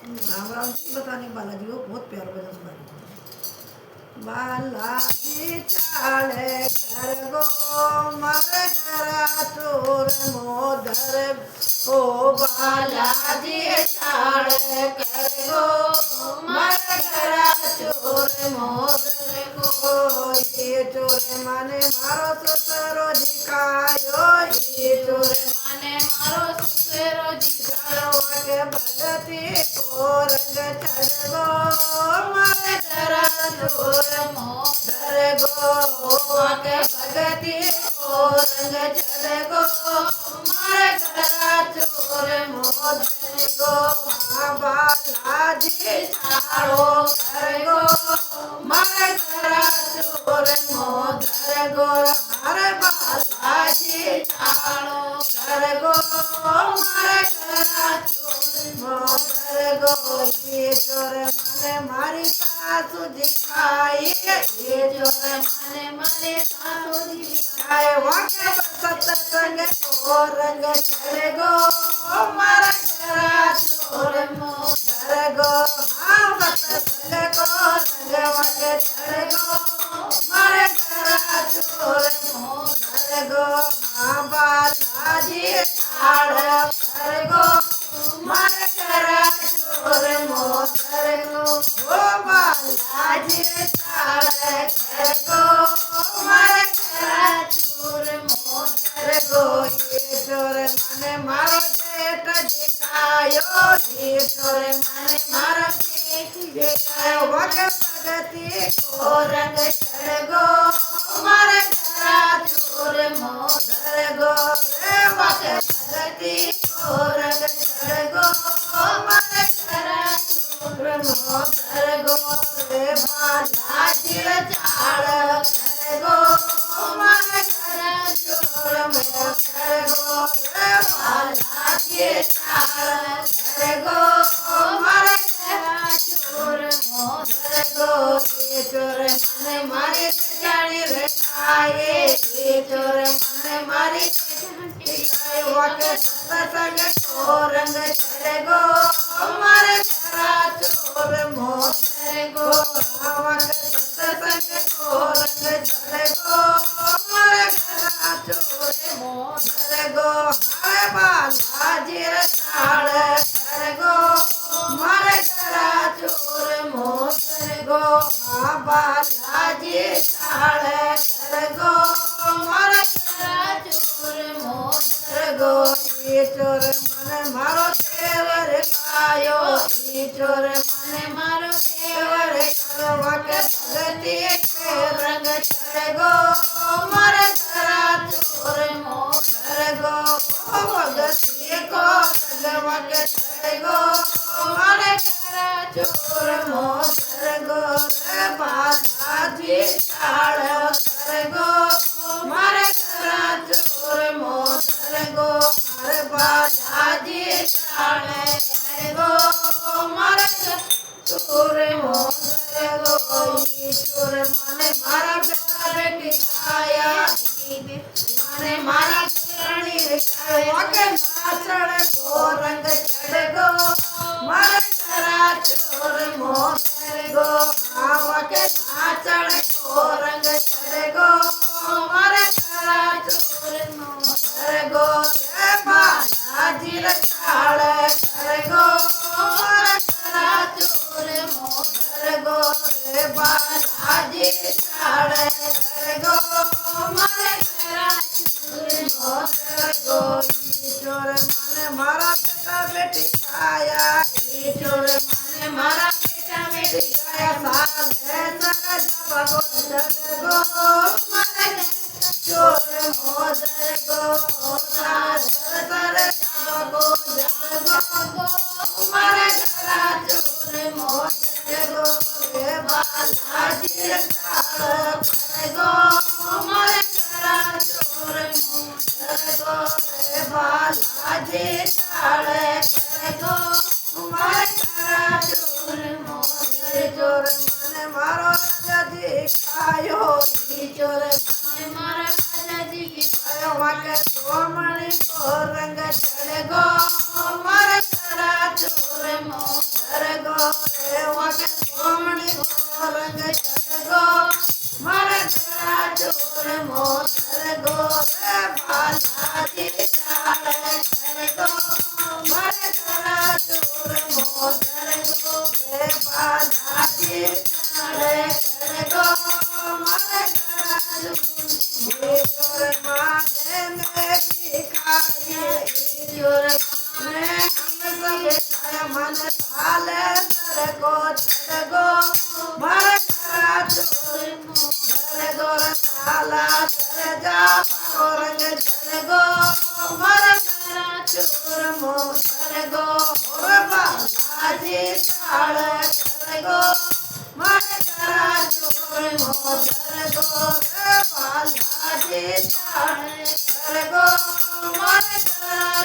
राम राम जी बताने बालाजी को बहुत प्यारा भजन सुना। बालाजी चाले कर गो मर गरा चोर मोदर ओ बालाजी चाले कर गो मर गरा चोर मोदर को ये चोर माने मारो ससुरो जिकायो ये चोर माने मारो ससुरो जिकायो के भगती को रंग चढ़ गो मर गरा चोर मोदर गो के भगती को रंग चढ़ गो मर गरा चोर मोदर गो बालाजी छाड़ो कर गो मर गरा चोर मोदर गो हर बालाजी छाड़ो कर गो मर गरा चोर मोदर गो ये चोर माने मारी सासू दिखाई ये चोर माने मारी सासू दिखाए वाके सत्संग को रंग चढ़ गो मर गरा चोर मोदर गो हाँ सत्संग को रंग वाके चढ़ गो मर गरा चोर मोदर गो हाँ बालाजी छाड़ कर गो मर गरा चोर मोदर गो ओ बालाजी छाड़ कर गो मर गरा चोर मोदर गो ये चोर माने मारो जेठ दिखायो ये चोर माने मारो जेठ दिखायो वके भगती को रंग चढ़ गो मर गरा चोर मोदर गो रे वके भगती को रंग चढ़ गो मर गरा चोर मोदर गो रे बालाजी छाड़ कर गो मर गरा चोर मोदर गो रे बालाजी छाड़ कर गो मर गरा चोर मोदर गो ये चोर माने मारी जानी रे खाए ये चोर माने मारी खाए वाके सत्संग को रंग चढ़ गो मर गरा चोर मोदर गो वाके सत्संग को रंग चढ़ गो मर गरा चोर मोदर गो हरे बालाजी छाड़ कर गो मर गरा चोर मोदर गो हाँ बालाजी छाड़ कर गो मर गरा चोर मोदर गो ये चोर माने मारो देवर खायो ये चोर माने मारो देवर खायो वाके भगती के रंग चढ़ गो मर गरा चोर मोदर गो ओ भगती को रंग वाके चढ़ गो मर गरा चोर मोदर गो रे बालाजी छाड़ कर गो मर गरा चोर मोदर गो हर बालाजी छाड़ कर गो मर गरा चोर मोदर गो ये चोर माने मारा बेटा बेटी खाया माने मारा करणी खाया के नाचण को रंग चढ़ गो मर गरा चोर मोदर गो आवा के नाचण को रंग चढ़ गो मर गरा चोर मोदर गो रे बालाजी छाड़ कर गो मर गरा चोर मोदर गो रे बालाजी छाड़ कर गो मर गरा चोर मोदर गो ये चोर माने मारा बेटा बेटी खाया ये चोर माने मारा बेटा बेटी खाया सागे सर जब गो चढ़ गो मर गरा चोर मोदर गो सागे सर जब गो चढ़ गो मर गरा चोर मोदर गो रे बालाजी छाड़ कर गो मर गरा चोर मोदर गो रे बालाजी छाड़ कर गो मर गरा चोर मोदर चोर माने मारो राजा जी खायो ये चोर माने मारो राजा जी खायो वाके गोमणी को रंग चढ़ गो मर गरा चोर मोदर ચાળે કરગો મારે કરા ઈશ્વર માને મેં ભીખાઈએ ઈશ્વર માને હમ સબે મન ચાલે કરગો કરગો મારે કરા કરગો ચાલા કરજા પાકો રંગ કરગો મારે કરા ચૂરમો કરગો બાલાજી ચાળે કરગો મારે કરા ચૂરમો કરગો બાલાજી ચાળે કરગો મારે કરા